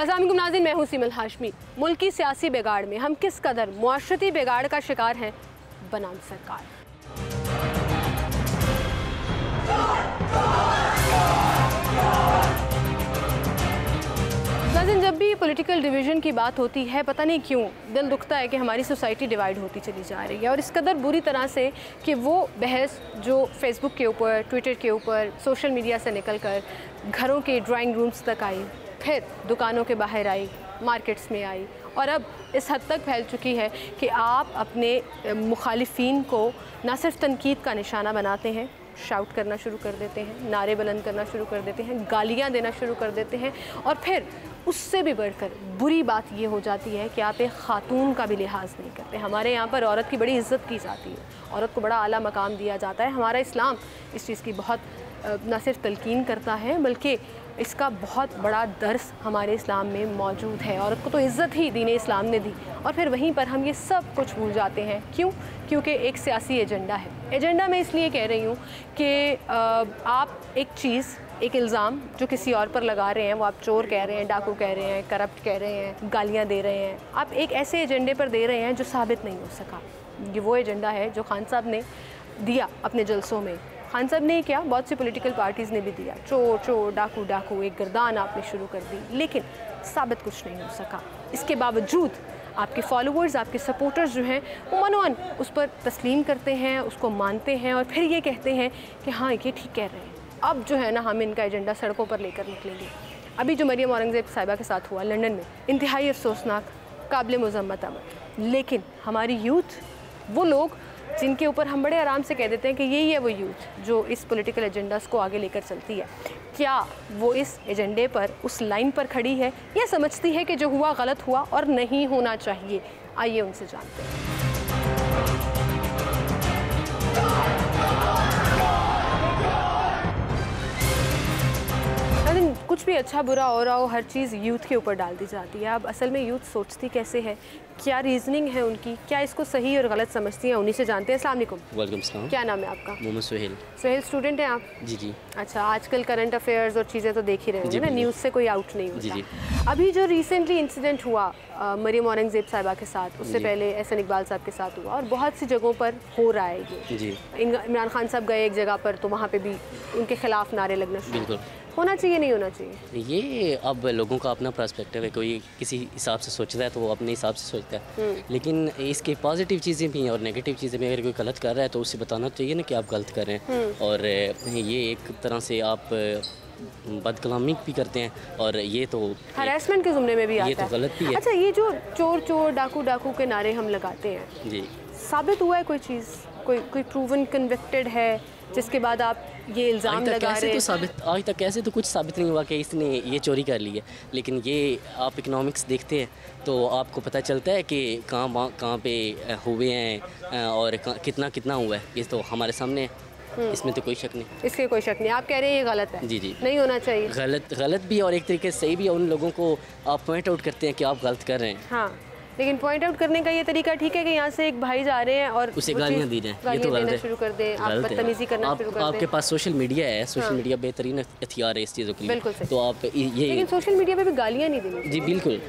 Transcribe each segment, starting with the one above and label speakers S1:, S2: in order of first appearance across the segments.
S1: अस्सलाम वालेकुम नाज़रीन, मैं हूँ सिमल हाशमी। मुल्की सियासी बिगाड़ में हम किस कदर मुआशरती बिगाड़ का शिकार हैं बनाम सरकार। नाज़रीन, जब भी पॉलिटिकल डिवीज़न की बात होती है, पता नहीं क्यों दिल दुखता है कि हमारी सोसाइटी डिवाइड होती चली जा रही है, और इस कदर बुरी तरह से कि वो बहस जो फेसबुक के ऊपर, ट्विटर के ऊपर, सोशल मीडिया से निकल कर घरों के ड्राइंग रूम्स तक आई, फिर दुकानों के बाहर आई, मार्केट्स में आई, और अब इस हद तक फैल चुकी है कि आप अपने मुखालिफिन को ना सिर्फ तनकीद का निशाना बनाते हैं, शाउट करना शुरू कर देते हैं, नारे बुलंद करना शुरू कर देते हैं, गालियाँ देना शुरू कर देते हैं, और फिर उससे भी बढ़कर बुरी बात ये हो जाती है कि आप एक ख़ातून का भी लिहाज नहीं करते। हमारे यहाँ पर औरत की बड़ी इज़्ज़त की जाती है, औरत को बड़ा आला मकाम दिया जाता है। हमारा इस्लाम इस चीज़ की बहुत न सिर्फ तलकीन करता है बल्कि इसका बहुत बड़ा दर्स हमारे इस्लाम में मौजूद है। औरत को तो इज़्ज़त ही दीन इस्लाम ने दी, और फिर वहीं पर हम ये सब कुछ भूल जाते हैं। क्यों? क्योंकि एक सियासी एजेंडा है। एजेंडा मैं इसलिए कह रही हूँ कि आप एक चीज़, एक इल्ज़ाम जो किसी और पर लगा रहे हैं, वो आप चोर कह रहे हैं, डाकू कह रहे हैं, करप्ट कह रहे हैं, गालियाँ दे रहे हैं, आप एक ऐसे एजेंडे पर दे रहे हैं जो साबित नहीं हो सका। ये वो एजेंडा है जो खान साहब ने दिया अपने जलसों में। खान साहब ने क्या, बहुत सी पॉलिटिकल पार्टीज़ ने भी दिया, चोर चोर डाकू डाकू, एक गर्दान आपने शुरू कर दी, लेकिन साबित कुछ नहीं हो सका। इसके बावजूद आपके फॉलोअर्स, आपके सपोर्टर्स जो हैं वो मनोन उस पर तस्लीम करते हैं, उसको मानते हैं, और फिर ये कहते हैं कि हाँ ये ठीक कह रहे हैं, अब जो है ना हम इनका एजेंडा सड़कों पर लेकर निकलेंगे। अभी जो मरियम औरंगज़ेब साहिबा के साथ हुआ लंदन में, इंतहाई अफसोसनाक, काबिल मज़म्मत अमल। लेकिन हमारी यूथ, वो लोग जिनके ऊपर हम बड़े आराम से कह देते हैं कि यही है वो यूथ जो इस पॉलिटिकल एजेंडास को आगे लेकर चलती है, क्या वो इस एजेंडे पर, उस लाइन पर खड़ी है, या समझती है कि जो हुआ गलत हुआ और नहीं होना चाहिए? आइए उनसे जानते हैं। कुछ भी अच्छा बुरा हो रहा हो, हर चीज़ यूथ के ऊपर डाल दी जाती है। अब असल में यूथ सोचती कैसे है, क्या रीजनिंग है उनकी, क्या इसको सही और गलत समझती हैं, उन्हीं से जानते हैं। अस्सलाम वालेकुम।
S2: वालेकुम सलाम।
S1: क्या नाम है आपका?
S2: मोहम्मद सुहेल।
S1: सुहेल, स्टूडेंट हैं आप?
S2: जी जी।
S1: अच्छा, आजकल करंट अफेयर्स और चीज़ें तो देख ही रहे होंगे ना, न्यूज़ से कोई आउट नहीं होता।
S2: जी जी।
S1: अभी जो रिसेंटली इंसिडेंट हुआ मरियम औरंगज़ेब साहिबा के साथ, उससे पहले एहसन इकबाल साहब के साथ हुआ, और बहुत सी जगहों पर हो रहा है ये
S2: जी।
S1: इमरान खान साहब गए एक जगह पर, तो वहाँ पे भी उनके खिलाफ नारे लगना शुरू।
S2: बिल्कुल।
S1: होना चाहिए, नहीं होना चाहिए?
S2: ये अब लोगों का अपना पर्सपेक्टिव है, कोई किसी हिसाब से सोचता है तो वो अपने हिसाब से सोचता है, लेकिन इसके पॉजिटिव चीज़ें भी हैं और नेगेटिव चीज़ें भी। अगर कोई गलत कर रहा है तो उसे बताना चाहिए ना कि आप गलत कर रहे हैं, और ये एक तरह से आप बदकलामी भी करते हैं, और ये तो
S1: हरासमेंट के ज़ुमरे में भी आता है,
S2: ये तो गलत भी है।
S1: अच्छा, ये जो चोर चोर डाकू डाकू के नारे हम लगाते हैं
S2: जी,
S1: साबित हुआ है कोई चीज़, कोई प्रूवन कन्विक्टेड है जिसके बाद आप ये इल्ज़ाम लगा रहे हैं?
S2: तो साबित आज तक कैसे तो कुछ साबित नहीं हुआ कि इसने ये चोरी कर ली है, लेकिन ये आप इकोनॉमिक्स देखते हैं तो आपको पता चलता है कि कहाँ पे हुए हैं और कितना कितना हुआ है, ये तो हमारे सामने है। इसमें तो कोई शक नहीं,
S1: इसके कोई शक नहीं। आप कह रहे हैं ये गलत है?
S2: जी जी,
S1: नहीं होना चाहिए।
S2: गलत भी और एक तरीके से सही भी है। उन लोगों को आप पॉइंट आउट करते हैं कि आप गलत कर रहे हैं,
S1: हाँ, लेकिन पॉइंट आउट करने का ये तरीका ठीक है कि यहाँ से एक भाई जा रहे हैं और
S2: उसे गालियाँ दी जाएं, ये तो गलत है।
S1: शुरू कर दें, आप बदतमीजी करना शुरू कर दें।
S2: आपके पास सोशल मीडिया है, सोशल मीडिया बेहतरीन हथियार है इस चीज़ों के लिए, तो आप ये,
S1: लेकिन सोशल मीडिया पे भी गालियाँ नहीं देनी।
S2: जी बिल्कुल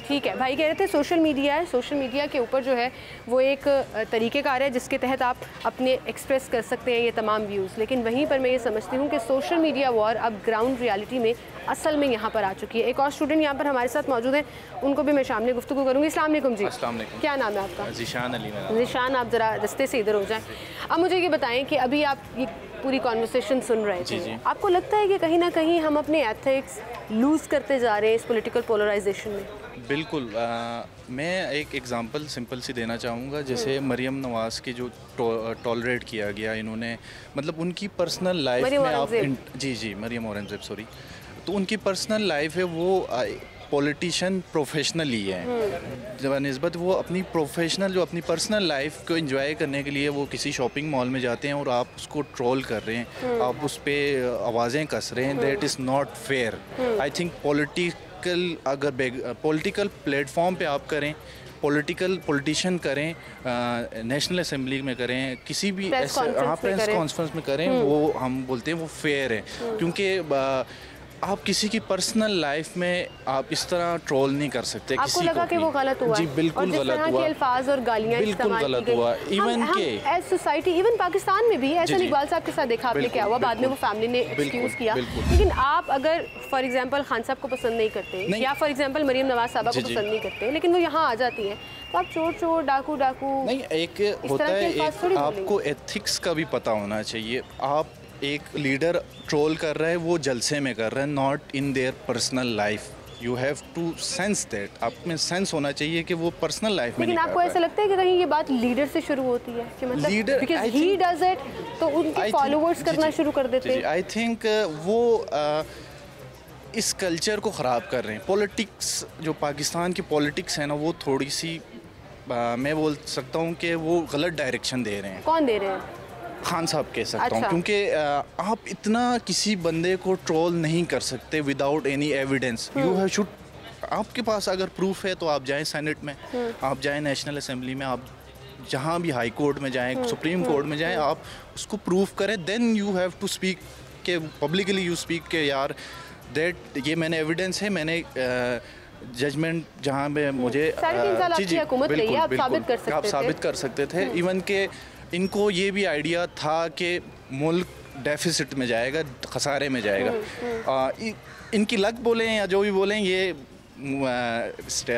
S1: ठीक है, भाई कह रहे थे सोशल मीडिया है, सोशल मीडिया के ऊपर जो है वो एक तरीक़ेकार है जिसके तहत आप अपने एक्सप्रेस कर सकते हैं ये तमाम व्यूज़, लेकिन वहीं पर मैं ये समझती हूँ कि सोशल मीडिया वॉर अब ग्राउंड रियलिटी में असल में यहाँ पर आ चुकी है। एक और स्टूडेंट यहाँ पर हमारे साथ मौजूद हैं, उनको भी मैं सामने गुफ्तगू करूँगी। अस्सलाम वालेकुम जी।
S3: अस्सलाम वालेकुम।
S1: क्या नाम है आपका?
S3: ज़ीशान अली।
S1: ज़ीशान, आप ज़रा रस्ते से इधर हो जाएं। अब मुझे ये बताएं कि अभी आप ये पूरी कॉन्वर्सेशन सुन रहे थे, आपको लगता है कि कहीं ना कहीं हम अपने एथिक्स लूज़ करते जा रहे हैं इस पॉलिटिकल पोलराइजेशन में?
S3: बिल्कुल। मैं एक एग्ज़ाम्पल सिंपल सी देना चाहूँगा। जैसे मरियम नवाज़ की जो टॉलरेट किया गया इन्होंने, मतलब उनकी पर्सनल लाइफ में आप जी मरियम औरंगज़ेब सॉरी, तो उनकी पर्सनल लाइफ है वो पॉलिटिशियन प्रोफेशनल ही है, जब निस्बत वो अपनी प्रोफेशनल जो अपनी पर्सनल लाइफ को एंजॉय करने के लिए वो किसी शॉपिंग मॉल में जाते हैं और आप उसको ट्रोल कर रहे हैं, आप उस पर आवाज़ें कस रहे हैं, that is not fair. I think political platform पे आप करें, पॉलिटिशियन करें, नेशनल असेंबली में करें, किसी भी प्रेस कॉन्फ्रेंस में करें, वो हम बोलते हैं वो फेयर है, क्योंकि आप किसी की पर्सनल लाइफ में आप इस तरह ट्रोल नहीं कर सकते।
S1: आपको
S3: किसी
S1: लगा
S3: को
S1: कि वो गलत हुआ?
S3: जी बिल्कुल गलत हुआ।
S1: अल्फाज और गालियाँ
S3: बिल्कुल गलत हुआ। इवन के
S1: एज सोसाइटी, इवन पाकिस्तान में भी ऐसा इकबाल साहब के साथ देखा आपने क्या हुआ, बाद में वो फैमिली ने एक्सक्यूज़ किया। लेकिन आप अगर फॉर एग्जांपल खान साहब को पसंद नहीं करते या फॉर एग्जांपल मरियम नवाज साहबा को पसंद नहीं करते, लेकिन वो यहाँ आ जाती हैं, तो आप चोर चोर डाकू डाकू
S3: नहीं, एक होता है, एक आपको एथिक्स का भी पता होना चाहिए। आप एक लीडर ट्रोल कर रहा है, वो जलसे में कर रहा है, not in their personal life. You have to sense that, आप में सेंस होना चाहिए कि वो पर्सनल लाइफ में।
S1: लेकिन आपको ऐसा लगता है कि कहीं ये बात लीडर से शुरू होती है कि मतलब बिकॉज़ ही डज इट तो उनके फॉलोअर्स करना शुरू कर देते हैं?
S3: आई थिंक वो इस कल्चर को ख़राब कर रहे हैं। पॉलिटिक्स, जो पाकिस्तान की पॉलिटिक्स है ना, वो थोड़ी सी मैं बोल सकता हूँ कि वो गलत डायरेक्शन दे रहे हैं।
S1: कौन दे रहे हैं?
S3: खान साहब कह सकता हूँ। क्योंकि आप इतना किसी बंदे को ट्रोल नहीं कर सकते without any evidence. You have should, आपके पास अगर प्रूफ है तो आप जाएं सेनेट में, आप जाएं नेशनल असेंबली में, आप जहाँ भी हाई कोर्ट में जाएं, सुप्रीम कोर्ट में जाएं, आप उसको प्रूफ करें। Then you have to speak के पब्लिकली, यू स्पीक के यार दैट ये मैंने एविडेंस है, मैंने जजमेंट जहाँ पे मुझे आप साबित कर सकते थे। इवन के इनको ये भी आइडिया था कि मुल्क डेफिसिट में जाएगा, खसारे में जाएगा। इनकी लक बोलें या जो भी बोलें, ये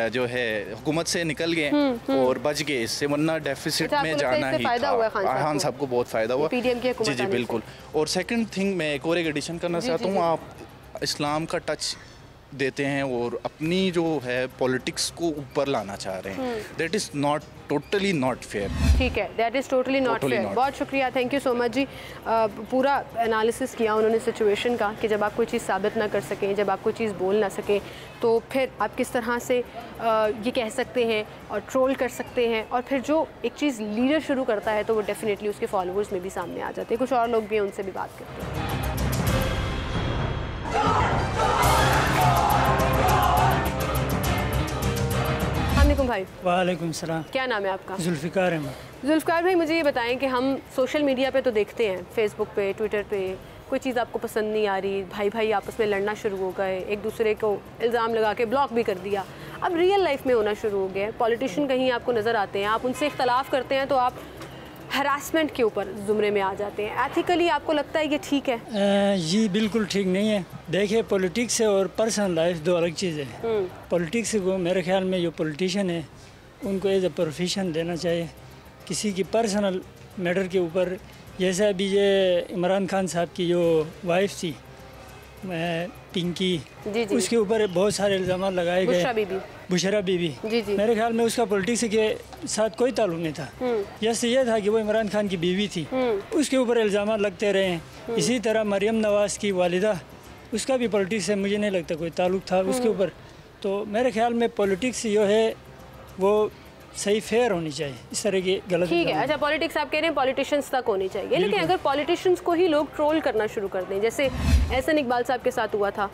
S3: जो है हुकूमत से निकल गए और बच गए इससे, वरना डेफिसिट में जाना ही था। खान साहब को बहुत फ़ायदा हुआ। जी जी बिल्कुल। और सेकंड थिंग, मैं एक और एडिशन करना चाहता हूँ, आप इस्लाम का टच देते हैं और अपनी जो है पॉलिटिक्स को ऊपर लाना चाह रहे हैं। That is not totally not fair.
S1: ठीक है, that is totally not fair. बहुत शुक्रिया, थैंक यू सो मच जी। पूरा एनालिसिस किया उन्होंने सिचुएशन का कि जब आप कोई चीज़ साबित ना कर सकें, जब आप कोई चीज़ बोल ना सकें, तो फिर आप किस तरह से ये कह सकते हैं और ट्रोल कर सकते हैं। और फिर जो एक चीज़ लीडर शुरू करता है तो वो डेफिनेटली उसके फॉलोअर्स में भी सामने आ जाते हैं। कुछ और लोग भी हैं, उनसे भी बात करते हैं। भाई
S4: वालेकुम सलाम।
S1: क्या नाम है आपका?
S4: जुल्फ़िकार अहमद।
S1: जुल्फ़िकार भाई, मुझे ये बताएं कि हम सोशल मीडिया पे तो देखते हैं, फेसबुक पे, ट्विटर पे, कोई चीज़ आपको पसंद नहीं आ रही, भाई भाई आपस में लड़ना शुरू हो गए, एक दूसरे को इल्ज़ाम लगा के ब्लॉक भी कर दिया। अब रियल लाइफ में होना शुरू हो गया है। पॉलिटिशियन कहीं आपको नज़र आते हैं, आप उनसे इख्तलाफ करते हैं तो आप हरासमेंट के ऊपर ज़ुमरे में आ जाते हैं। एथिकली आपको लगता है ये ठीक है?
S4: जी बिल्कुल ठीक नहीं है। देखिए, पॉलिटिक्स और पर्सनल लाइफ दो अलग चीज़ें हैं। पॉलिटिक्स को मेरे ख्याल में जो पॉलिटिशियन है उनको एज ए प्रोफेशन देना चाहिए। किसी की पर्सनल मैटर के ऊपर, जैसे अभी ये इमरान खान साहब की जो वाइफ थी पिंकी, उसके ऊपर बहुत सारे इल्ज़ाम लगाए गए। बुशरा बीबी, मेरे ख्याल में उसका पॉलिटिक्स के साथ कोई ताल्लुक नहीं था। जैसे ये था कि वो इमरान खान की बीवी थी, उसके ऊपर इल्ज़ाम लगते रहे हैं। इसी तरह मरियम नवाज़ की वालिदा, उसका भी पॉलिटिक्स से मुझे नहीं लगता कोई ताल्लुक था उसके ऊपर। तो मेरे ख्याल में पॉलिटिक्स जो है वो सही फेयर होनी चाहिए, इस तरह की गलत।
S1: ठीक है, अच्छा पॉलिटिक्स आप कह रहे हैं पॉलिटिशियंस तक होनी चाहिए, लेकिन अगर पॉलिटिशियंस को ही लोग ट्रोल करना शुरू कर दें, जैसे एहसन इकबाल साहब के साथ हुआ था,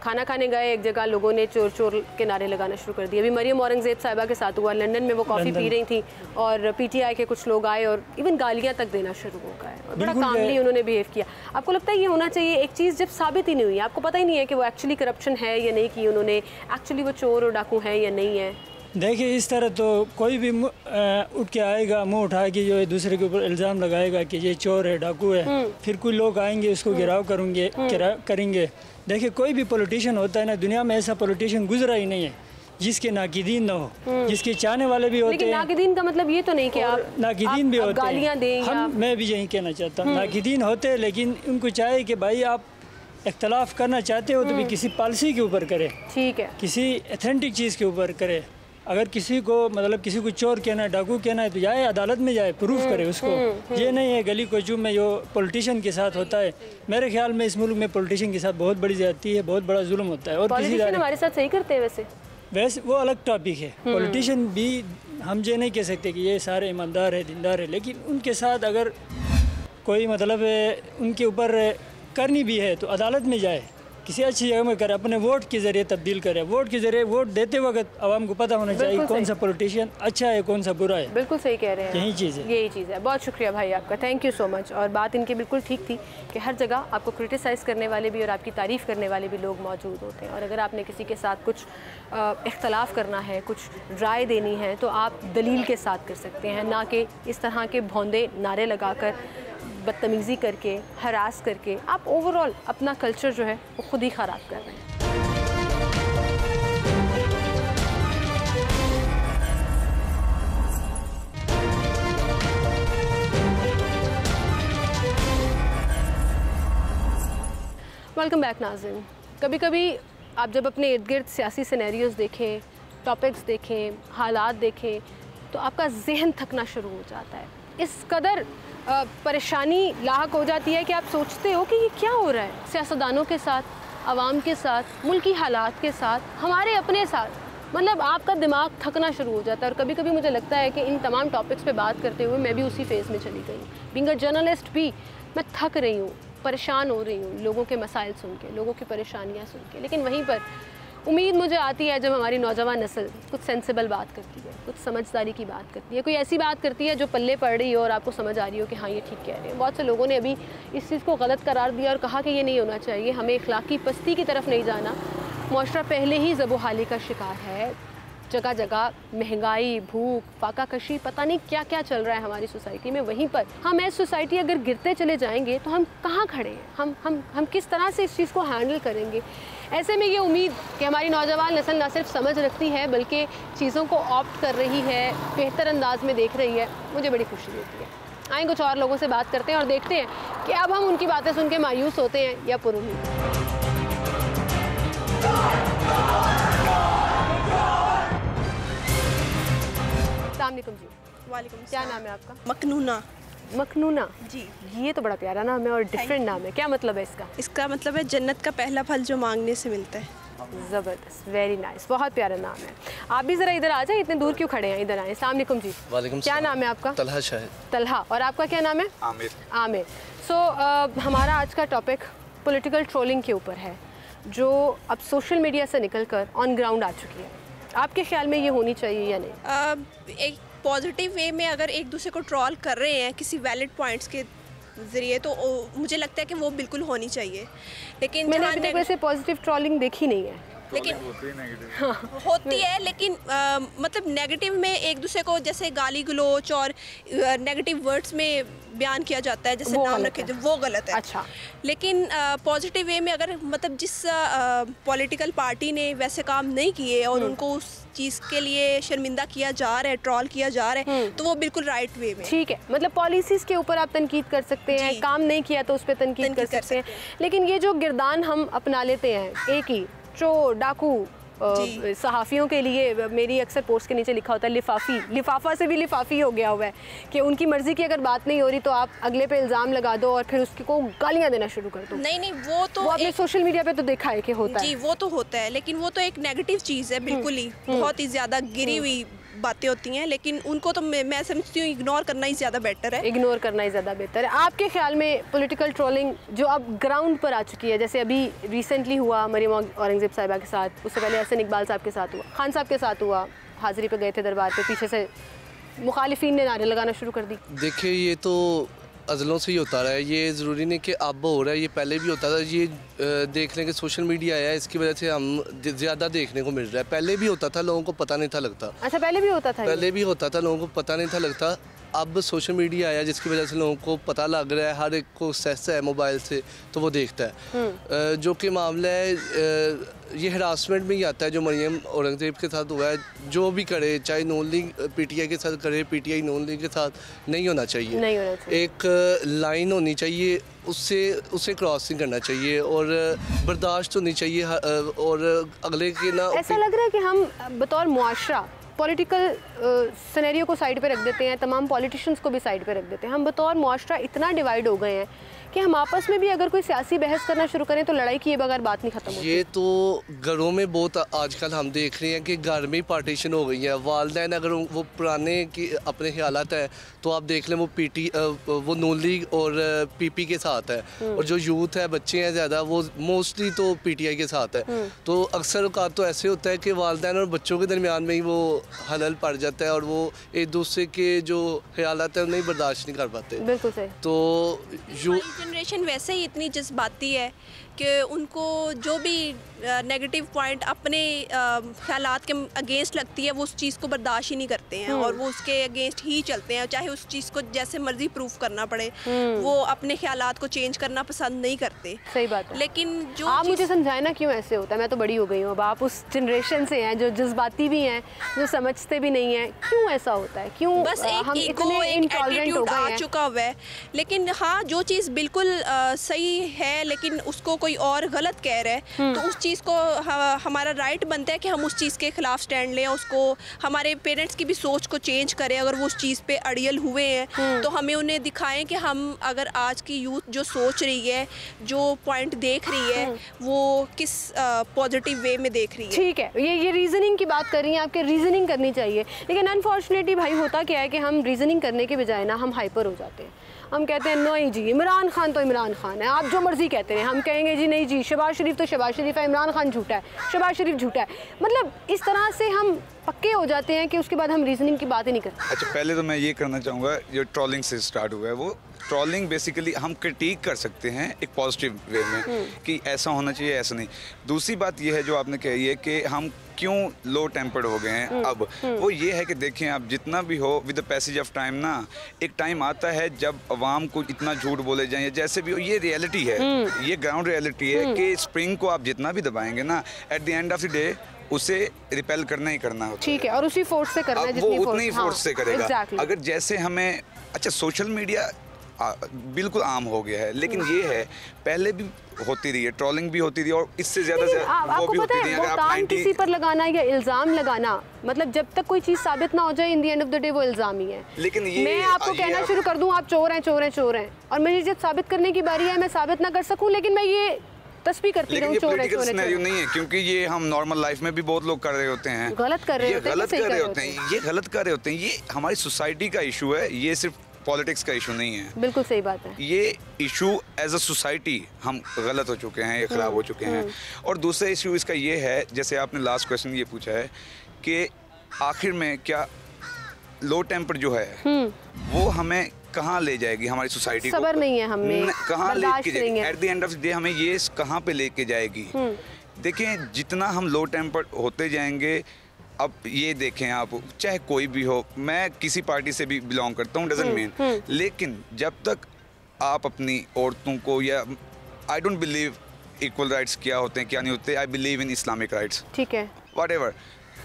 S1: खाना खाने गए एक जगह, लोगों ने चोर चोर के नारे लगाना शुरू कर दिए। अभी मरियम औरंगज़ेब साहिबा के साथ हुआ, लंदन में वो कॉफ़ी पी रही थी और पीटीआई के कुछ लोग आए और इवन गालियाँ तक देना शुरू हो गए। बड़ा कामली उन्होंने बिहेव किया। आपको लगता है ये होना चाहिए? एक चीज़ जब साबित ही नहीं हुई, आपको पता ही नहीं है कि वो एक्चुअली करप्शन है या नहीं की उन्होंने, एक्चुअली वो चोर और डाकू है या नहीं है।
S4: देखिए, इस तरह तो कोई भी उठ के आएगा, मुंह उठा के जो है दूसरे के ऊपर इल्ज़ाम लगाएगा कि ये चोर है, डाकू है, फिर कोई लोग आएंगे उसको गिराव करेंगे। देखिए, कोई भी पॉलिटिशियन होता है ना, दुनिया में ऐसा पॉलिटिशियन गुजरा ही नहीं है जिसके नाकिदीन ना हो, जिसके चाहने वाले भी होते हैं।
S1: नाकिदीन का मतलब ये तो नहीं कि आप
S4: नाकिदीन भी होते
S1: गालियाँ दें।
S4: मैं भी यही कहना चाहता हूँ, नाकिदीन होते हैं, लेकिन उनको चाहे कि भाई आप इख्तलाफ करना चाहते हो तो भी किसी पॉलिसी के ऊपर करे, ठीक है, किसी एथेंटिक चीज़ के ऊपर करे। अगर किसी को मतलब किसी को चोर कहना है, डाकू कहना है, तो जाए अदालत में जाए, प्रूफ करे उसको। ये नहीं है गली कोचूम में जो पॉलिटिशियन के साथ होता है। मेरे ख्याल में इस मुल्क में पॉलिटिशियन के साथ बहुत बड़ी ज्यादती है, बहुत बड़ा जुल्म होता है। और
S1: पॉलिटिशियन हमारे साथ सही करते हैं वैसे
S4: वो अलग टॉपिक है। पॉलिटिशियन भी हम ये नहीं कह सकते कि ये सारे ईमानदार है, दीनदार है, लेकिन उनके साथ अगर कोई मतलब उनके ऊपर करनी भी है तो अदालत में जाए, किसी अच्छी जगह में करें, अपने वोट के ज़रिए तब्दील करें। वोट के ज़रिए वोट देते वक्त आवाम को पता होना चाहिए कौन सा पॉलिटिशियन अच्छा है, कौन सा बुरा है।
S1: बिल्कुल सही कह रहे हैं,
S4: यही चीज़ है,
S1: यही चीज़ है। बहुत शुक्रिया भाई आपका, थैंक यू सो मच। और बात इनकी बिल्कुल ठीक थी कि हर जगह आपको क्रिटिसाइज़ करने वाले भी और आपकी तारीफ़ करने वाले भी लोग मौजूद होते हैं, और अगर आपने किसी के साथ कुछ इख्तलाफ करना है, कुछ राय देनी है, तो आप दलील के साथ कर सकते हैं, ना कि इस तरह के भौंदे नारे लगाकर, बदतमीज़ी करके, हरास करके। आप ओवरऑल अपना कल्चर जो है वो खुद ही ख़राब कर रहे हैं। वेलकम बैक नाज़रीन। कभी कभी आप जब अपने इर्द गिर्द सियासी सिनेरियोज़ देखें, टॉपिक्स देखें, हालात देखें, तो आपका जहन थकना शुरू हो जाता है। इस कदर परेशानी लाहक हो जाती है कि आप सोचते हो कि ये क्या हो रहा है सियासतदानों के साथ, आवाम के साथ, मुल्की हालात के साथ, हमारे अपने साथ। मतलब आपका दिमाग थकना शुरू हो जाता है। और कभी कभी मुझे लगता है कि इन तमाम टॉपिक्स पे बात करते हुए मैं भी उसी फेज़ में चली गई। बीइंग अ जर्नलिस्ट भी मैं थक रही हूँ, परेशान हो रही हूँ लोगों के मसाइल सुन के, लोगों की परेशानियाँ सुन के। लेकिन वहीं पर उम्मीद मुझे आती है जब हमारी नौजवान नस्ल कुछ सेंसिबल बात करती है, कुछ समझदारी की बात करती है, कोई ऐसी बात करती है जो पल्ले पड़ रही हो और आपको समझ आ रही हो कि हाँ ये ठीक कह रहे हैं। बहुत से लोगों ने अभी इस चीज़ को गलत करार दिया और कहा कि ये नहीं होना चाहिए, हमें इखलाकी पस्ती की तरफ नहीं जाना। मुआशरा पहले ही ज़बोहाली का शिकार है, जगह जगह महंगाई, भूख, फाका कशी, पता नहीं क्या क्या चल रहा है हमारी सोसाइटी में। वहीं पर हम एज सोसाइटी अगर गिरते चले जाएंगे तो हम कहाँ खड़े हैं, हम किस तरह से इस चीज़ को हैंडल करेंगे। ऐसे में ये उम्मीद कि हमारी नौजवान नस्ल न सिर्फ समझ रखती है बल्कि चीज़ों को ऑप्ट कर रही है, बेहतर अंदाज में देख रही है, मुझे बड़ी खुशी होती है। आए कुछ और लोगों से बात करते हैं और देखते हैं कि अब हम उनकी बातें सुन के मायूस होते हैं या पुरुमीद। अस्सलामुअलैकुम जी।
S5: वालेकुम
S1: क्या नाम है आपका?
S5: मखनूना।
S1: मखनूना
S5: जी,
S1: ये तो बड़ा प्यारा नाम है और डिफरेंट नाम है। क्या मतलब है इसका?
S5: इसका मतलब है जन्नत का पहला फल जो मांगने से मिलता है।
S1: ज़बरदस्त, वेरी नाइस, बहुत प्यारा नाम है। आप भी ज़रा इधर आ जाए, इतने दूर क्यों खड़े हैं, इधर आए। अस्सलाम वालेकुम जी।
S6: वालेकुम
S1: क्या नाम है आपका?
S6: तलहा शाहिद।
S1: तलहा। और आपका क्या नाम है?
S6: आमिर।
S1: आमिर। सो हमारा आज का टॉपिक पॉलिटिकल ट्रोलिंग के ऊपर है, जो अब सोशल मीडिया से निकल कर ऑन ग्राउंड आ चुकी है। आपके ख्याल में ये होनी चाहिए या नहीं?
S5: एक पॉजिटिव वे में अगर एक दूसरे को ट्रोल कर रहे हैं किसी वैलिड पॉइंट्स के ज़रिए तो मुझे लगता है कि वो बिल्कुल होनी चाहिए। लेकिन
S1: मैंने अभी तक वैसे पॉजिटिव ट्रोलिंग देखी नहीं है।
S5: लेकिन होती है, लेकिन मतलब नेगेटिव में एक दूसरे को जैसे गाली गलोच और नेगेटिव वर्ड्स में बयान किया जाता है, जैसे नाम रखे, जो वो गलत है।
S1: अच्छा।
S5: लेकिन पॉजिटिव वे में अगर मतलब जिस पॉलिटिकल पार्टी ने वैसे काम नहीं किए और उनको उस चीज़ के लिए शर्मिंदा किया जा रहा है, ट्रोल किया जा रहा है, तो वो बिल्कुल राइट वे में। ठीक
S1: है, मतलब पॉलिसीज़ के ऊपर आप तनकीद कर सकते हैं, काम नहीं किया तो उस पर तनकीद कर सकते हैं। लेकिन ये जो गिरदान हम अपना लेते हैं, एक ही चोर, डाकू, सहाफ़ियों के लिए मेरी अक्सर पोस्ट के नीचे लिखा होता है लिफाफी, लिफाफा से भी लिफाफी हो गया हुआ है कि उनकी मर्ज़ी की अगर बात नहीं हो रही तो आप अगले पे इल्ज़ाम लगा दो और फिर उसको गालियाँ देना शुरू कर दो।
S5: नहीं, वो तो
S1: आपने सोशल मीडिया पे तो देखा है कि होता है।
S5: जी, वो तो होता है, लेकिन वो तो एक नेगेटिव चीज़ है, बिल्कुल ही बहुत ही ज़्यादा गिरी हुई बातें होती हैं, लेकिन उनको तो मैं समझती हूँ इग्नोर करना ही ज़्यादा बेटर है।
S1: इग्नोर करना ही ज़्यादा बेहतर है। आपके ख्याल में पॉलिटिकल ट्रोलिंग जो अब ग्राउंड पर आ चुकी है, जैसे अभी रिसेंटली हुआ मरियम औरंगज़ेब साहिबा के साथ, उससे पहले हसन इकबाल साहब के साथ हुआ, खान साहब के साथ हुआ, हाज़िरी पे गए थे दरबार पे, पीछे से मुखालिफिन ने नारे लगाना शुरू कर दी।
S6: देखिए, ये तो अज़लों से ही होता रहा है, ये ज़रूरी नहीं कि अब हो रहा है, ये पहले भी होता था। ये देख लें कि सोशल मीडिया आया है, इसकी वजह से हम ज़्यादा देखने को मिल रहा है। पहले भी होता था, लोगों को पता नहीं था लगता।
S1: अच्छा, पहले भी होता था? पहले
S6: भी होता था, लोगों को पता नहीं था लगता। अब सोशल मीडिया आया जिसकी वजह से लोगों को पता लग रहा है, हर एक को एक्सेस है मोबाइल से, तो वो देखता है। जो कि मामला है ये हरासमेंट में ही आता है, जो मरियम औरंगज़ेब के साथ हुआ है। जो भी करे, चाहे नून लीग पीटीआई के साथ करे, पीटीआई नून लीग के साथ नहीं होना चाहिए,
S1: नहीं होना चाहिए।
S6: एक लाइन होनी चाहिए, उससे क्रॉस नहीं करना चाहिए और बर्दाश्त होनी चाहिए। और अगले के ना,
S1: ऐसा लग रहा है कि हम बतौर मुआशरा पॉलिटिकल सिनेरियो को साइड पे रख देते हैं, तमाम पॉलिटिशियंस को भी साइड पे रख देते हैं। हम बतौर मुआशरा इतना डिवाइड हो गए हैं कि हम आपस में भी अगर कोई सियासी बहस करना शुरू करें तो लड़ाई किए बगैर बात नहीं खत्म होती।
S6: ये तो घरों में बहुत आजकल हम देख रहे हैं कि घर में ही पार्टीशन हो गई है। वालदैन अगर वो पुराने की अपने ख्यालात है तो आप देख लें वो नून लीग और पीपी के साथ है, और जो यूथ है बच्चे हैं ज़्यादा वो मोस्टली तो पीटीआई के साथ है। तो अक्सर औकात तो ऐसे होता है कि वालदैन और बच्चों के दरमियान में ही वो हलल पड़ जाता है और वो एक दूसरे के जो ख्यालात है उन्हें बर्दाश्त नहीं कर पाते।
S1: बिल्कुल सही।
S6: तो
S5: जनरेशन वैसे ही इतनी जज्बाती है कि उनको जो भी नेगेटिव पॉइंट अपने ख्यालात के अगेंस्ट लगती है वो उस चीज़ को बर्दाश्त ही नहीं करते हैं और वो उसके अगेंस्ट ही चलते हैं, चाहे उस चीज़ को जैसे मर्जी प्रूफ करना पड़े, वो अपने ख्यालात को चेंज करना पसंद नहीं करते।
S1: सही बात है।
S5: लेकिन जो
S1: आप मुझे समझाएं ना क्यों ऐसे होता है। मैं तो बड़ी हो गई हूँ अब, आप उस जनरेशन से हैं जो जज्बाती भी हैं, जो समझते भी नहीं हैं। क्यों ऐसा होता है? क्यों
S5: बस
S1: हम
S5: एक
S1: इतने इंटॉलरेंट हो गए
S5: आ
S1: हैं?
S5: चुका हुआ है। लेकिन हाँ, जो चीज़ बिल्कुल सही है लेकिन उसको कोई और गलत कह रहा है तो उस चीज़ को हमारा राइट बनता है कि हम उस चीज़ के खिलाफ स्टैंड लें, उसको हमारे पेरेंट्स की भी सोच को चेंज करें। अगर वो उस चीज़ पे अड़ियल हुए हैं तो हमें उन्हें दिखाएं कि हम अगर आज की यूथ जो सोच रही है, जो पॉइंट देख रही है, वो किस पॉजिटिव वे में देख रही है।
S1: ठीक है, ये रीजनिंग की बात कर रही हैं, आपके रीजनिंग करनी चाहिए। लेकिन अनफॉर्चुनेटली भाई होता क्या है कि हम रीजनिंग करने के बजाय ना हम हाइपर हो जाते हैं। हम कहते हैं नहीं जी इमरान खान तो इमरान खान है, आप जो मर्जी कहते हैं। हम कहेंगे जी नहीं जी शहबाज शरीफ तो शहबाज शरीफ है, इमरान खान झूठा है, शहबाज शरीफ झूठा है। मतलब इस तरह से हम पक्के हो जाते हैं कि उसके बाद हम रीजनिंग की बात ही नहीं करते।
S7: अच्छा, पहले तो मैं ये करना चाहूँगा, जो ट्रोलिंग से स्टार्ट हुआ है वो ट्रोलिंग बेसिकली हम क्रिटिक कर सकते हैं एक पॉजिटिव वे में कि ऐसा होना चाहिए, ऐसा नहीं। दूसरी बात ये है जो आपने कही है कि हम क्यों लो टेम्पर्ड हो गए हैं अब, वो ये है कि देखें आप जितना भी हो with the passage of time ना, एक टाइम आता है जब अवाम को इतना झूठ बोले जाएं या जैसे भी हो, ये रियलिटी है, ये ग्राउंड रियलिटी है कि स्प्रिंग को आप जितना भी दबाएंगे ना, at the end of the day उसे रिपेल करना ही करना होता है।
S1: ठीक है, और उसी फोर्स से करना है
S7: वो उतनी ही फोर्स से करेगा।
S1: exactly.
S7: अगर जैसे हमें अच्छा सोशल मीडिया बिल्कुल आम हो गया है, लेकिन ये है पहले भी होती रही है, ट्रोलिंग भी होती रही और इससे ज्यादा वो भी होती रही। अगर आप
S1: किसी पर लगाना या इल्जाम लगाना, मतलब जब तक कोई चीज साबित ना हो जाए in the end of the day वो इल्जाम ही है।
S7: लेकिन ये
S1: मैं आपको कहना शुरू कर दूं आप चोर हैं चोर हैं चोर हैं, और मेरी जब साबित करने की बारी है मैं साबित ना कर सकूं, लेकिन मैं ये तस्वीर करती रहूं चोर है चोर है।
S7: नहीं है, क्योंकि ये हम नॉर्मल लाइफ में भी बहुत लोग कर रहे होते हैं,
S1: गलत कर रहे होते हैं,
S7: गलत कर रहे होते हैं, ये गलत कर रहे होते हैं। ये हमारी सोसाइटी का इशू है, ये सिर्फ पॉलिटिक्स का इशू नहीं है।
S1: बिल्कुल सही बात है।
S7: ये इशू एज अ सोसाइटी हम गलत हो चुके हैं, ये खराब हो चुके हैं। और दूसरा इशू इसका ये है, जैसे आपने लास्ट क्वेश्चन ये पूछा है कि आखिर में क्या लो टेम्पर जो है वो हमें कहाँ ले जाएगी, हमारी सोसाइटी को
S1: सबर नहीं है हमें,
S7: कहाँ लेके जाएगी, at the end of the day हमें ये कहाँ पे लेके जाएगी। देखें जितना हम लो टेम्पर होते जाएंगे, अब ये देखें आप चाहे कोई भी हो, मैं किसी पार्टी से भी बिलोंग करता हूँ, डजंट मीन, लेकिन जब तक आप अपनी औरतों को, या I don't believe equal rights क्या होते हैं क्या नहीं होते, I believe in Islamic rights,
S1: ठीक है,
S7: व्हाटएवर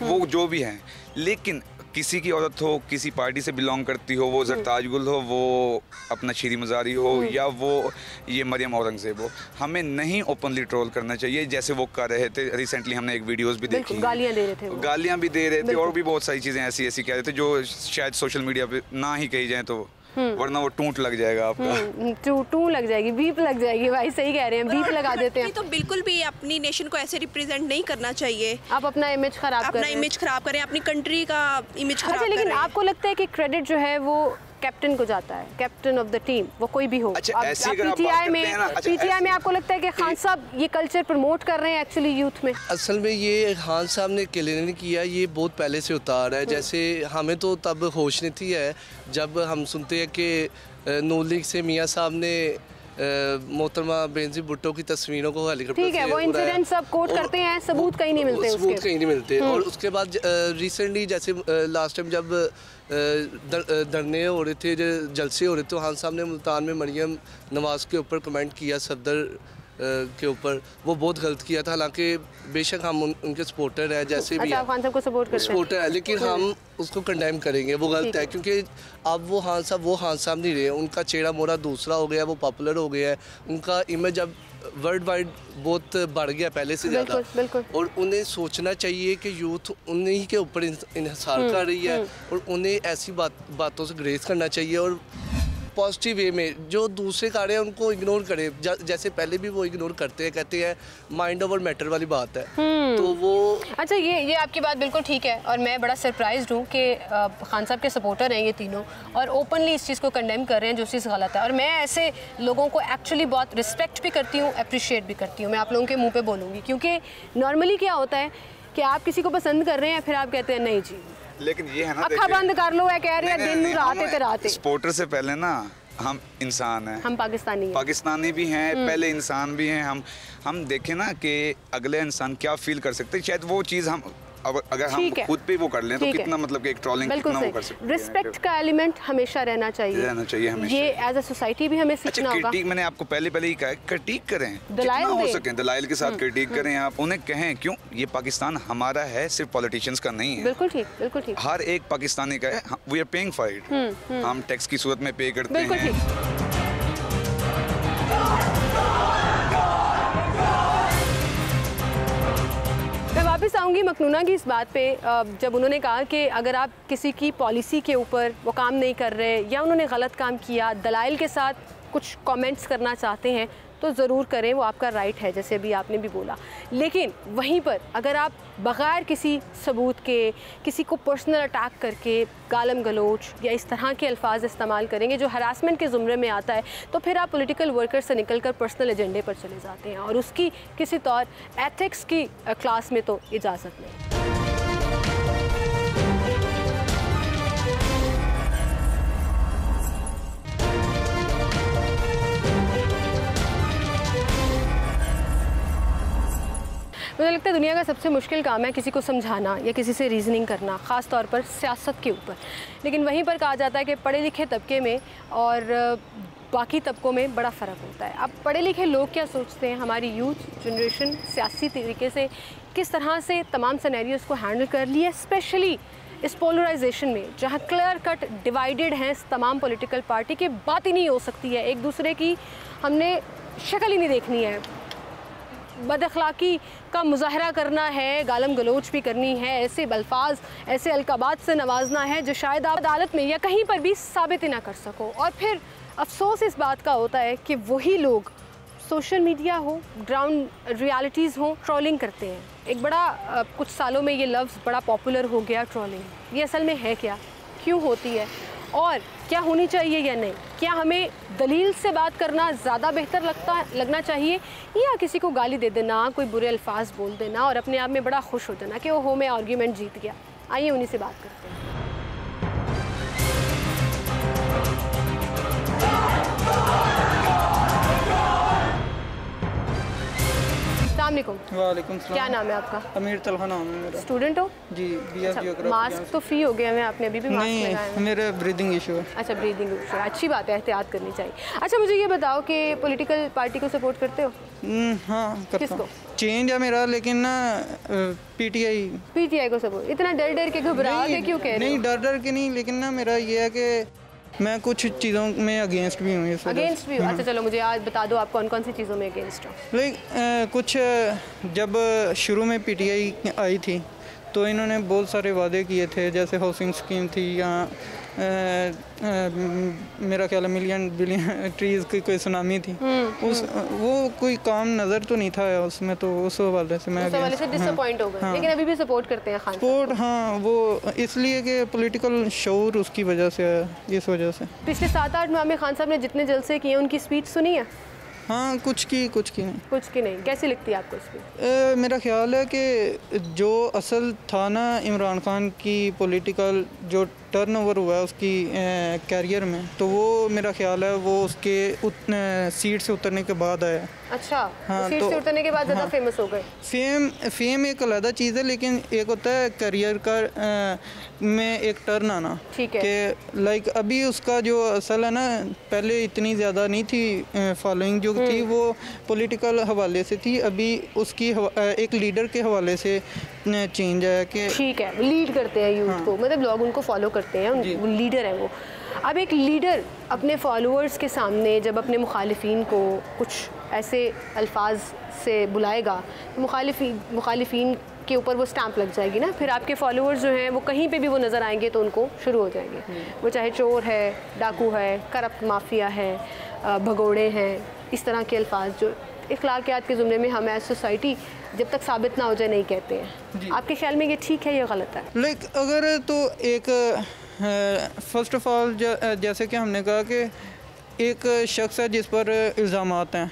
S7: वो जो भी हैं, लेकिन किसी की औरत हो, किसी पार्टी से बिलोंग करती हो, वो ज़रताज गुल हो, वो अपना शीरी मज़ारी हो, या वो ये मरियम औरंगज़ेब हो, हमें नहीं ओपनली ट्रोल करना चाहिए जैसे वो कर रहे थे। रिसेंटली हमने एक वीडियोस भी देखी,
S1: गालियाँ दे रहे थे,
S7: गालियाँ भी दे रहे थे और भी बहुत सारी चीज़ें ऐसी ऐसी कह रहे थे जो शायद सोशल मीडिया पे ना ही कही जाए तो, वरना वो टूट लग जाएगा आपका,
S1: टू लग जाएगी, बीप लग जाएगी। भाई सही कह रहे हैं, बीप लगा देते हैं।
S5: तो बिल्कुल भी अपनी नेशन को ऐसे रिप्रेजेंट नहीं करना चाहिए।
S1: आप अपना इमेज खराब करें,
S5: अपना इमेज खराब करें, अपनी कंट्री का इमेज खराब करें।
S1: लेकिन आपको लगता है कि क्रेडिट जो है वो कैप्टन को जाता है, कैप्टन ऑफ द टीम, वो कोई भी हो।
S7: अच्छा,
S1: पीटीआई में आपको लगता है कि खान साहब ये कल्चर प्रमोट कर रहे हैं एक्चुअली यूथ में? असल
S6: में ये खान साहब ने अकेले नहीं किया, ये बहुत पहले से उतार है। जैसे हमें तो तब होश नहीं थी है जब हम सुनते हैं कि नून लीग से मियाँ साहब ने मोहतरमा बेनज़ीर भुट्टो की तस्वीरों को हेलीकॉप्टर से,
S1: ठीक है, वो इंसिडेंट सब कोट करते हैं, सबूत कहीं नहीं मिलते,
S6: सबूत कहीं नहीं मिलते। और उसके बाद रिसेंटली जैसे लास्ट टाइम जब धरने हो रहे थे, जलसे हो रहे थे, खान साहब ने मुल्तान में मरियम नवाज़ के ऊपर कमेंट किया, सफदर के ऊपर, वो बहुत गलत किया था। हालांकि बेशक हम उनके सपोर्टर हैं, जैसे भी
S1: खान साहब को सपोर्ट करते हैं,
S6: सपोर्टर है, लेकिन हम उसको कंडेम करेंगे, वो गलत है। क्योंकि अब वो खान साहब नहीं रहे, उनका चेहरा मोहरा दूसरा हो गया, वो पॉपुलर हो गया है, उनका इमेज अब वर्ल्ड वाइड बहुत बढ़ गया पहले से ज़्यादा। और उन्हें सोचना चाहिए कि यूथ उन्हीं के ऊपर इंहिसार कर रही है और उन्हें ऐसी बातों से ग्रेस करना चाहिए और पॉजिटिव वे में जो दूसरे कार्य हैं उनको इग्नोर करें, जैसे पहले भी वो इग्नोर करते हैं, कहते हैं माइंड ओवर मैटर वाली बात है। तो वो
S1: अच्छा, ये आपकी बात बिल्कुल ठीक है और मैं बड़ा सरप्राइज्ड हूँ कि खान साहब के सपोर्टर हैं ये तीनों और ओपनली इस चीज़ को कंडेम कर रहे हैं जो चीज़ गलत है। और मैं ऐसे लोगों को एक्चुअली बहुत रिस्पेक्ट भी करती हूँ, अप्रिशिएट भी करती हूँ। मैं आप लोगों के मुँह पर बोलूँगी क्योंकि नॉर्मली क्या होता है कि आप किसी को पसंद कर रहे हैं फिर आप कहते हैं नहीं जी,
S7: लेकिन ये है ना,
S1: अखा बंद कर लो है कह रहे हैं दिन रात ते रात।
S7: सपोर्टर से पहले ना हम इंसान हैं,
S1: हम पाकिस्तानी भी हैं,
S7: पहले इंसान भी हैं। हम देखें ना कि अगले इंसान क्या फील कर सकते हैं, शायद वो चीज़ हम अगर हम खुद पे वो कर लें तो कितना मतलब कि एक ट्रोलिंग कितना वो कर सकते हैं।
S1: रिस्पेक्ट का एलिमेंट हमेशा रहना चाहिए हमेशा। ये एज अ सोसाइटी भी हमें सीखना होगा।
S7: क्रिटिक मैंने आपको पहले ही कहा है, क्रिटिक करें जितना हो सके, दलाइल के साथ क्रिटिक करें, आप उन्हें कहें क्यों ये पाकिस्तान हमारा है, सिर्फ पॉलिटिशियंस का नहीं है।
S1: बिल्कुल ठीक, बिल्कुल ठीक।
S7: हर एक पाकिस्तानी का है, we are paying for it, हम टैक्स की सूरत में पे करते हैं।
S1: बिल्कुल ठीक। वापस आऊँगी मखनूना की इस बात पे, जब उन्होंने कहा कि अगर आप किसी की पॉलिसी के ऊपर वो काम नहीं कर रहे या उन्होंने गलत काम किया, दलाइल के साथ कुछ कमेंट्स करना चाहते हैं तो ज़रूर करें, वो आपका राइट है, जैसे अभी आपने भी बोला। लेकिन वहीं पर अगर आप बग़ैर किसी सबूत के किसी को पर्सनल अटैक करके गालम गलोच या इस तरह के अल्फाज इस्तेमाल करेंगे जो हरासमेंट के ज़ुमरे में आता है, तो फिर आप पॉलिटिकल वर्कर से निकल कर पर्सनल एजेंडे पर चले जाते हैं और उसकी किसी तौर एथिक्स की क्लास में तो इजाज़त नहीं। मुझे लगता है दुनिया का सबसे मुश्किल काम है किसी को समझाना या किसी से रीज़निंग करना, ख़ास तौर पर सियासत के ऊपर। लेकिन वहीं पर कहा जाता है कि पढ़े लिखे तबके में और बाकी तबकों में बड़ा फ़र्क होता है। अब पढ़े लिखे लोग क्या सोचते हैं, हमारी यूथ जनरेशन सियासी तरीके से किस तरह से तमाम सिनेरियोज़ को हैंडल कर लिया, स्पेशली इस पोलराइजेशन में जहाँ क्लियर कट डिवाइडेड हैं तमाम पॉलिटिकल पार्टी की, बात ही नहीं हो सकती है, एक दूसरे की हमने शक्ल ही नहीं देखनी है, बदअखलाक़ी का मुजाहरा करना है, गालम गलोच भी करनी है, ऐसे अल्फाज ऐसे अलकाबात से नवाजना है जो शायद आप अदालत में या कहीं पर भी साबित ही ना कर सको। और फिर अफसोस इस बात का होता है कि वही लोग सोशल मीडिया हो, ग्राउंड रियलिटीज़ हो, ट्रोलिंग करते हैं। एक बड़ा कुछ सालों में ये लफ्ज़ बड़ा पॉपुलर हो गया, ट्रोलिंग। ये असल में है क्या, क्यों होती है और क्या होनी चाहिए या नहीं? क्या हमें दलील से बात करना ज़्यादा बेहतर लगना चाहिए या किसी को गाली दे देना, कोई बुरे अल्फाज बोल देना और अपने आप में बड़ा खुश हो जाना कि ओहो मैं आर्ग्यूमेंट जीत गया? आइए उन्हीं से बात करते हैं।
S8: वालेकुम सलाम।
S1: क्या नाम है आपका?
S8: अमीर तलहा नाम है मेरा।
S1: स्टूडेंट हो
S8: जी, बीएस जियोग्राफी।
S1: मास्क तो फ्री हो गया है, आपने अभी भी मास्क लगाया है?
S8: मेरा ब्रीदिंग इशू है।
S1: अच्छा, ब्रीदिंग इशू है, अच्छी बात है, एहतियात करनी चाहिए। अच्छा, मुझे ये बताओ कि पॉलिटिकल पार्टी को सपोर्ट करते हो?
S8: हाँ, करता हूँ।
S1: किसको?
S8: चेंज है मेरा, लेकिन ना पीटीआई
S1: को सपोर्ट। इतना डर के घबरा के क्यों कह रहे हो?
S8: नहीं, डर के नहीं, लेकिन ना मेरा ये है कि मैं कुछ चीज़ों में अगेंस्ट भी हूँ।
S1: अगेंस्ट भी? अच्छा चलो, मुझे आज बता दो आप कौन कौन सी चीज़ों में अगेंस्ट हो?
S8: कुछ जब शुरू में पीटीआई आई थी तो इन्होंने बहुत सारे वादे किए थे, जैसे हाउसिंग स्कीम थी या मेरा ख्याल है मिलियन बिलियन ट्रीज़ की कोई सुनामी थी। वो कोई काम नज़र तो नहीं था उसमें, तो उस हवाले से मैं
S1: डिसअपॉइंट हो गए।
S8: हाँ।
S1: लेकिन अभी भी सपोर्ट करते हैं खान
S8: सपोर्ट? हाँ, वो इसलिए कि पॉलिटिकल शऊर उसकी वजह से है, इस वजह से।
S1: पिछले 7-8 माह में खान साहब ने जितने जलसे किए उनकी स्पीच सुनी है?
S8: हाँ, कुछ की नहीं।
S1: कुछ की नहीं। कैसी लगती है आपको स्पीच?
S8: मेरा ख्याल है कि जो असल था ना इमरान खान की पॉलिटिकल जो टर्नओवर हुआ है उसकी कैरियर में, तो वो मेरा ख्याल है वो उसके सीट से उतरने के बाद आया।
S1: अच्छा,
S8: हाँ,
S1: सीट से उतरने के बाद ज़्यादा फेमस हो गए?
S8: फेम एक अलग चीज़ है, लेकिन एक होता है करियर का में एक टर्न आना।
S1: ठीक है
S8: कि लाइक अभी उसका जो असल है ना, पहले इतनी ज़्यादा नहीं थी फॉलोइंग जो थी, वो पॉलिटिकल हवाले से थी, अभी उसकी एक लीडर के हवाले से चेंज है कि
S1: ठीक है, लीड करते हैं यूथ को, मतलब लोग उनको फॉलो करते हैं, वो लीडर हैं वो। अब एक लीडर अपने फॉलोअर्स के सामने जब अपने मुखालिफिन को कुछ ऐसे अल्फाज से बुलाएगा तो मुखालिफिन के ऊपर वो स्टैंप लग जाएगी ना, फिर आपके फॉलोअर्स जो हैं वो कहीं पे भी वो नज़र आएंगे तो उनको शुरू हो जाएंगे। वो चाहे चोर है, डाकू है, करप्ट माफिया है, भगोड़े हैं, इस तरह के अल्फाज जो इखलाकियात के ज़ुमरे में हम एज सोसाइटी जब तक साबित ना हो जाए नहीं कहते हैं। आपके ख्याल में ये ठीक है या गलत है?
S8: लाइक अगर तो एक फ़र्स्ट ऑफ ऑल जैसे कि हमने कहा कि एक शख्स है जिस पर इल्ज़ामात हैं,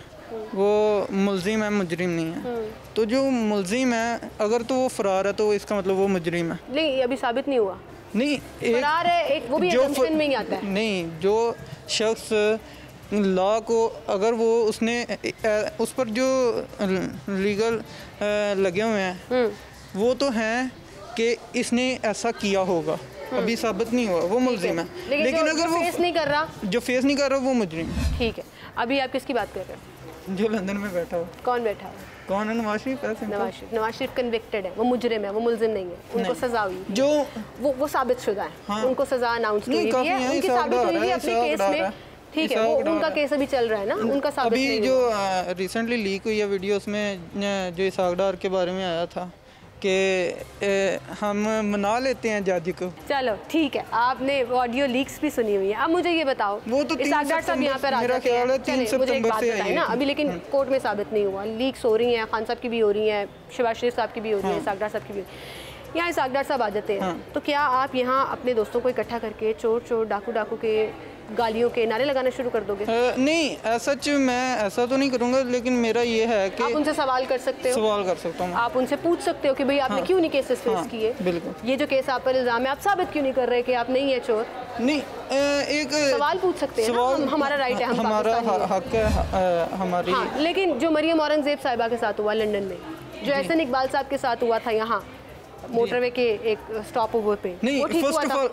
S8: वो मुलजिम है, मुजरिम नहीं है। तो जो मुलजिम है अगर तो वो फ़रार है तो इसका मतलब वो मुजरिम है।
S1: नहीं, अभी साबित नहीं हुआ।
S8: नहीं,
S1: फरार है एक, वो भी assumption में ही आता है।
S8: नहीं, जो शख्स लॉ को अगर वो उसने उस पर जो लीगल लगे हुए हैं वो तो हैं कि इसने ऐसा किया होगा, अभी साबित नहीं हुआ, वो मुलजिम है।
S1: लेकिन अगर वो फेस नहीं कर रहा,
S8: जो फेस नहीं कर रहा वो मुजरिम।
S1: ठीक है, अभी आप किसकी बात कर रहे हैं?
S8: जो लंदन में बैठा हो।
S1: कौन बैठा है?
S8: कौन है? नवाज शरीफ है।
S1: नवाज शरीफ कन्विक्टेड है, वो मुजरिम है, वो मुलजिम नहीं है, उनको सजा हुई
S8: जो
S1: वो साबित शुदा है।
S8: हाँ।
S1: उनको सजा अनाउंस की हुई है, उनकी साबित हुई है अपने केस में। ठीक है, वो उनका केस अभी चल रहा है ना, उनका साबित
S8: अभी जो रिसेंटली लीक हुई है वीडियो, उसमें जो इसाक डार के बारे में आया था कि हम मना लेते हैं जज को।
S1: चलो ठीक है, आपने ऑडियो लीक्स भी सुनी हुई है। अब मुझे ये बताओ,
S8: वो तो
S1: इसाक डार साहब यहाँ पर आते हैं, चलिए मुझे एक बात बताएं ना, अभी लेकिन कोर्ट में साबित नहीं हुआ, लीक्स हो रही हैं, खान साहब की भी हो रही हैं, शहबाज शरीफ साहब की भी हो रही है, इसाक डार साहब की भी। यहाँ इसाक डार साहब आ जाते हैं, तो क्या आप यहाँ अपने दोस्तों को इकट्ठा करके चोर चोर डाकू डाकू के गालियों के नारे लगाना शुरू कर दोगे?
S8: नहीं, सच मैं ऐसा तो नहीं करूँगा, लेकिन मेरा ये है कि
S1: आप उनसे सवाल कर सकते हो।
S8: सवाल कर सकता हूँ।
S1: आप उनसे पूछ सकते हो कि भाई आपने क्यों नहीं केसेस फेस किए?
S8: बिल्कुल।
S1: ये जो केस आप पर इल्ज़ाम है, आप साबित क्यों नहीं कर रहे कि आप नहीं है चोर?
S8: नहीं, एक
S1: सवाल पूछ सकते हैं ना, हमारा राइट है,
S8: हमारा हक है हमारी।
S1: हाँ, लेकिन जो मरियम औरंगजेब साहिबा के साथ हुआ लंदन में, जो एहसन इकबाल साहब के साथ हुआ था यहाँ मोटरवे के एक स्टॉप ओवर पे,
S8: नहीं,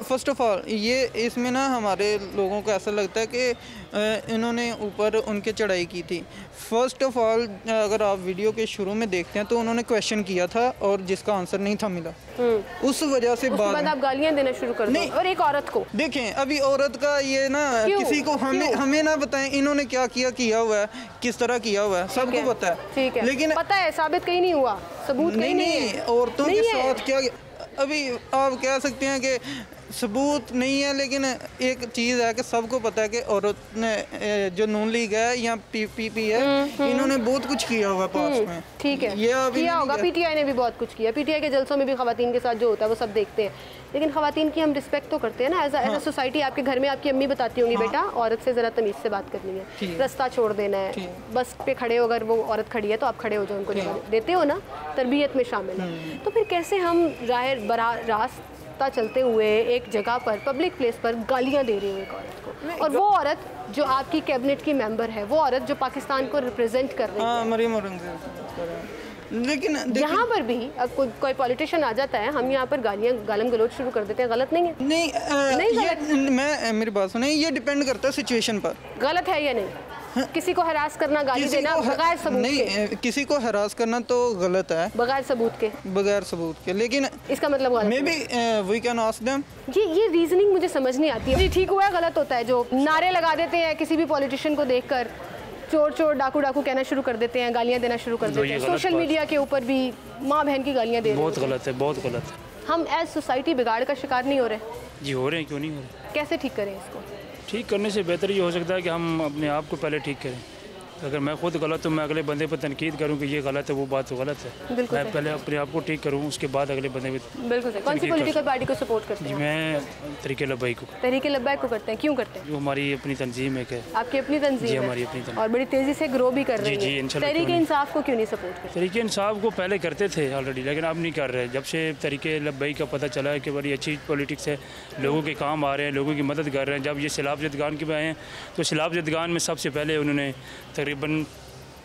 S8: फर्स्ट ऑफ ऑल ये इसमें ना हमारे लोगों को ऐसा लगता है कि इन्होंने ऊपर उनके चढ़ाई की थी। फर्स्ट ऑफ ऑल अगर आप वीडियो के शुरू में देखते हैं तो उन्होंने क्वेश्चन किया था और जिसका आंसर नहीं था मिला, उस वजह से बाद
S1: आप गालियां देना शुरू कर दो। और एक औरत को
S8: देखें, अभी औरत का ये ना किसी को हमें ना बताएं इन्होंने क्या किया हुआ है, किस तरह किया हुआ है, सबको पता है।
S1: ठीक है,
S8: लेकिन
S1: पता है, साबित कहीं नहीं हुआ, सबूत कहीं नहीं है।
S8: औरतों के साथ क्या, अभी आप कह सकते हैं कि सबूत नहीं है, लेकिन एक चीज़ है कि सबको पता है कि औरत ने जो नून लीग है या पीपी है, इन्होंने बहुत कुछ किया हुआ पास में।
S1: ठीक है,
S8: ये
S1: किया होगा, पीटीआई ने भी बहुत कुछ किया, पीटीआई के जलसों में भी खवातीन के साथ जो होता है वो सब देखते हैं, लेकिन खवातीन की हम रिस्पेक्ट तो करते हैं ना एज अ सोसाइटी। आपके घर में आपकी अम्मी बताती होंगी, बेटा औरत से ज़रा तमीज़ से बात करनी है, रास्ता छोड़ देना है, बस पे खड़े हो, अगर वो औरत खड़ी है तो आप खड़े हो जाओ, उनको देते हो ना, तरबियत में शामिल है। तो फिर कैसे हम रास्ता चलते हुए एक जगह पर, पब्लिक प्लेस पर गालियाँ दे रही हो एक औरत को, और वो औरत जो आपकी कैबिनेट की मेंबर है, वो औरत जो पाकिस्तान को रिप्रेजेंट कर रही है,
S8: मरियम औरंगजेब। लेकिन
S1: यहाँ पर भी कोई पॉलिटिशियन आ जाता है, हम यहाँ पर गालम गलोच शुरू कर देते हैं, गलत नहीं है?
S8: नहीं, मेरी बात सुनिए, ये डिपेंड करता है सिचुएशन पर।
S1: गलत है या नहीं? किसी को हरास करना, गाली देना बगैर सबूत
S8: नहीं, किसी को हरास करना तो गलत है,
S1: बगैर सबूत के। लेकिन इसका मतलब गलत
S8: may be we can ask them.
S1: ये रीजनिंग मुझे समझ नहीं आती है। ठीक हुआ है, गलत होता है जो नारे लगा देते हैं किसी भी पॉलिटिशियन को देखकर, चोर चोर डाकू डाकू कहना शुरू कर देते हैं, गालियाँ देना शुरू कर देते हैं, सोशल मीडिया के ऊपर भी माँ बहन की गालियाँ दे रहे हैं।
S2: बहुत गलत है, बहुत गलत है।
S1: हम एज सोसाइटी बिगाड़ का शिकार नहीं हो रहे?
S2: जी हो रहे हैं, क्यों नहीं हो रहे।
S1: कैसे ठीक करें इसको?
S9: ठीक करने से बेहतर ये हो सकता है कि हम अपने आप को पहले ठीक करें। अगर मैं खुद गलत हूँ, मैं अगले बंदे पर तनकीद करूँ कि ये गलत है, वो बात तो गलत है। मैं पहले अपने आप को ठीक करूँ, उसके बाद अगले बंदे पर।
S1: बिल्कुल सही। कौन सी पॉलिटिकल पार्टी को सपोर्ट करते हैं?
S9: मैं तहरीक लब्बैक को।
S1: तहरीक लब्बैक को करते हैं, क्यों करते हैं?
S9: जो हमारी अपनी तंजीम है।
S1: आपकी अपनी तंजीम है?
S9: हमारी अपनी तंजीम,
S1: और बड़ी तेज़ी से ग्रो भी कर रही है।
S9: जी इंशाल्लाह।
S1: तहरीक इंसाफ को क्यों नहीं सपोर्ट करते?
S9: तहरीक इंसाफ को पहले करते थे ऑलरेडी, लेकिन अब नहीं कर रहे। जब से तहरीक लब्बैक का पता चला है कि बड़ी अच्छी पॉलिटिक्स है, लोगों के काम आ रहे हैं, लोगों की मदद कर रहे हैं। जब ये सैलाब जदगान के आए हैं तो सैलाब जदगान में सबसे पहले उन्होंने तकरीबन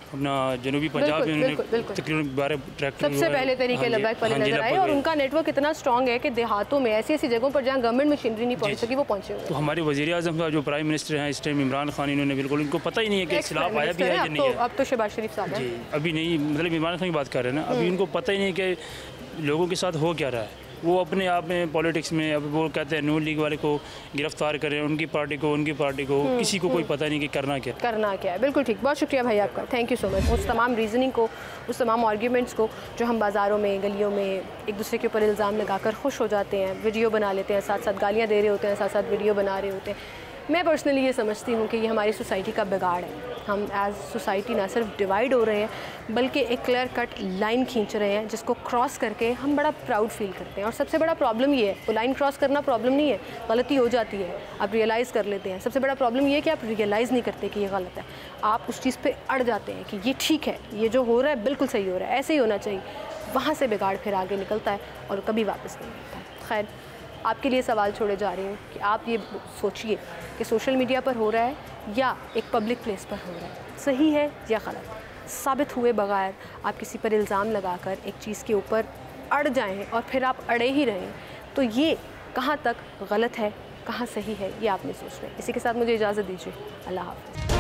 S9: अपना जनूबी पंजाब में उन्होंने तकरीबन 12 ट्रैक्टर
S1: सबसे पहले तहरीक लब्बैक वाले नजर आए, और उनका नेटवर्क इतना स्ट्रॉन्ग है कि देहातों में ऐसी ऐसी जगहों पर जहाँ गवर्नमेंट मशीनरी नहीं पहुँच सकी वो पहुँचे हुए।
S9: तो हमारे वज़ीर आज़म का जो प्राइम मिनिस्टर हैं इस टाइम इमरान खान, इन्होंने बिल्कुल, इनको पता ही नहीं है कि सैलाब आया भी है या नहीं है।
S1: अब तो शहबाज शरीफ साहब
S9: जी, अभी नहीं, मतलब इमरान खान की बात कर रहे हैं ना, अभी इनको पता ही नहीं कि लोगों के साथ हो क्या रहा है। वो अपने आप में पॉलिटिक्स में अब वो कहते हैं नून लीग वाले को गिरफ्तार करें, उनकी पार्टी को किसी को कोई पता नहीं कि करना क्या
S1: है। बिल्कुल ठीक, बहुत शुक्रिया भाई आपका, थैंक यू सो मच। उस तमाम रीज़निंग को, उस तमाम आर्ग्यूमेंट्स को जो हम बाज़ारों में, गलियों में एक दूसरे के ऊपर इल्ज़ाम लगाकर खुश हो जाते हैं, वीडियो बना लेते हैं, साथ साथ गालियाँ दे रहे होते हैं, साथ साथ वीडियो बना रहे होते हैं, मैं पर्सनली ये समझती हूँ कि ये हमारी सोसाइटी का बिगाड़ है। हम एज सोसाइटी ना सिर्फ डिवाइड हो रहे हैं बल्कि एक क्लियर कट लाइन खींच रहे हैं जिसको क्रॉस करके हम बड़ा प्राउड फील करते हैं। और सबसे बड़ा प्रॉब्लम ये है, वो लाइन क्रॉस करना प्रॉब्लम नहीं है, गलती हो जाती है, आप रियलाइज़ कर लेते हैं। सबसे बड़ा प्रॉब्लम ये है कि आप रियलाइज़ नहीं करते कि ये गलत है, आप उस चीज़ पे अड़ जाते हैं कि ये ठीक है, ये जो हो रहा है बिल्कुल सही हो रहा है, ऐसे ही होना चाहिए। वहाँ से बिगाड़ फिर आगे निकलता है और कभी वापस नहीं आता है। खैर, आपके लिए सवाल छोड़े जा रही हूँ कि आप ये सोचिए कि सोशल मीडिया पर हो रहा है या एक पब्लिक प्लेस पर हो रहा है, सही है या गलत। साबित हुए बगैर आप किसी पर इल्ज़ाम लगाकर एक चीज़ के ऊपर अड़ जाएं और फिर आप अड़े ही रहें, तो ये कहाँ तक गलत है, कहाँ सही है, ये आप नहीं सोच रहे। इसी के साथ मुझे इजाज़त दीजिए। अल्लाह हाफ़िज़।